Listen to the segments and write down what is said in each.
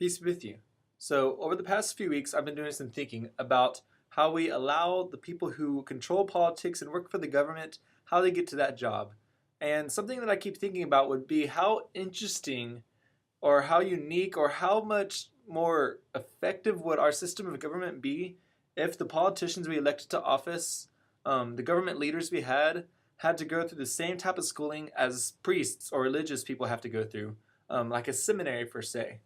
Peace be with you. So, over the past few weeks, I've been doing some thinking about how we allow the people who control politics and work for the government, how they get to that job. And something that I keep thinking about would be how interesting or how unique or how much more effective would our system of government be if the politicians we elected to office, the government leaders we had to go through the same type of schooling as priests or religious people have to go through, like a seminary per se.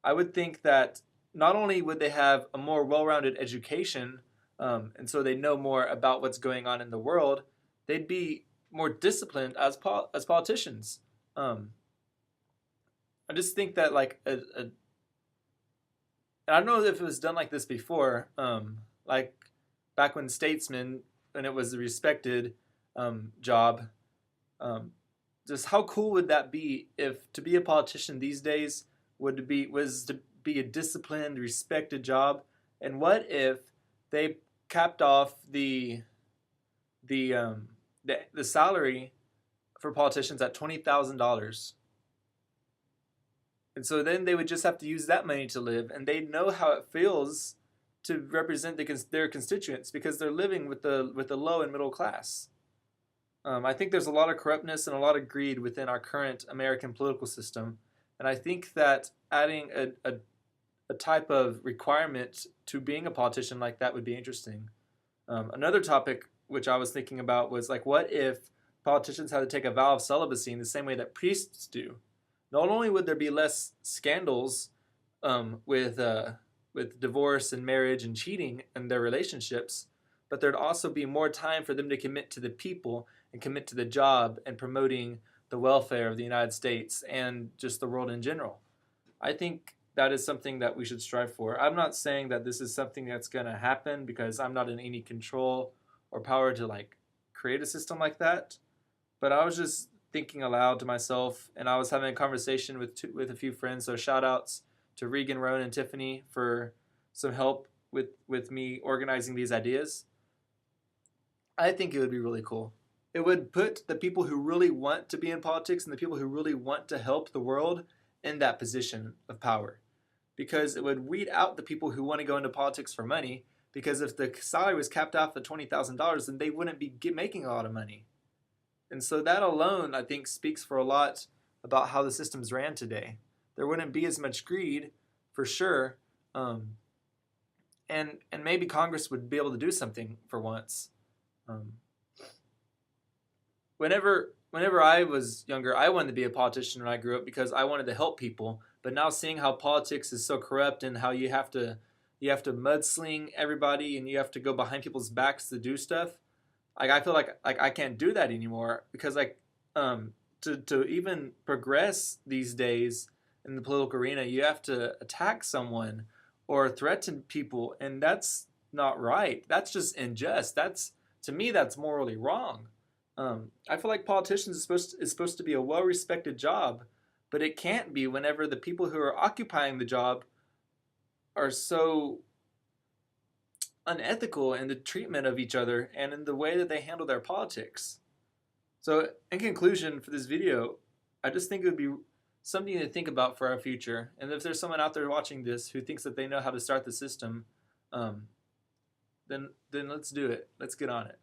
I would think that not only would they have a more well-rounded education, and so they know more about what's going on in the world, they'd be more disciplined as politicians. I just think that and I don't know if it was done like this before, like back when statesmen, when it was a respected job. Just how cool would that be if to be a politician these days was to be a disciplined, respected job? And what if they capped off the salary for politicians at $20,000? And so then they would just have to use that money to live, and they know how it feels to represent their constituents because they're living with the low and middle class. I think there's a lot of corruptness and a lot of greed within our current American political system, and I think that adding a type of requirement to being a politician like that would be interesting. Another topic which I was thinking about was like, what if politicians had to take a vow of celibacy in the same way that priests do? Not only would there be less scandals with divorce and marriage and cheating in their relationships, but there'd also be more time for them to commit to the people and commit to the job and promoting the welfare of the United States and just the world in general. I think that is something that we should strive for. I'm not saying that this is something that's going to happen because I'm not in any control or power to create a system like that, but I was just thinking aloud to myself, and I was having a conversation with a few friends. So shout outs to Regan, Roan, and Tiffany for some help with me organizing these ideas. I think it would be really cool. It would put the people who really want to be in politics and the people who really want to help the world in that position of power, because it would weed out the people who want to go into politics for money. Because if the salary was capped off at $20,000, then they wouldn't be making a lot of money. And so that alone, I think, speaks for a lot about how the systems ran today. There wouldn't be as much greed, for sure, and maybe Congress would be able to do something for once. Whenever I was younger, I wanted to be a politician when I grew up because I wanted to help people. But now seeing how politics is so corrupt and how you have to mudsling everybody and you have to go behind people's backs to do stuff, I feel like I can't do that anymore because to even progress these days in the political arena, you have to attack someone or threaten people, and that's not right. That's just unjust. To me, that's morally wrong. I feel like politicians is supposed to be a well-respected job, but it can't be whenever the people who are occupying the job are so unethical in the treatment of each other and in the way that they handle their politics. So in conclusion for this video, I just think it would be something to think about for our future. And if there's someone out there watching this who thinks that they know how to start the system, then let's do it. Let's get on it.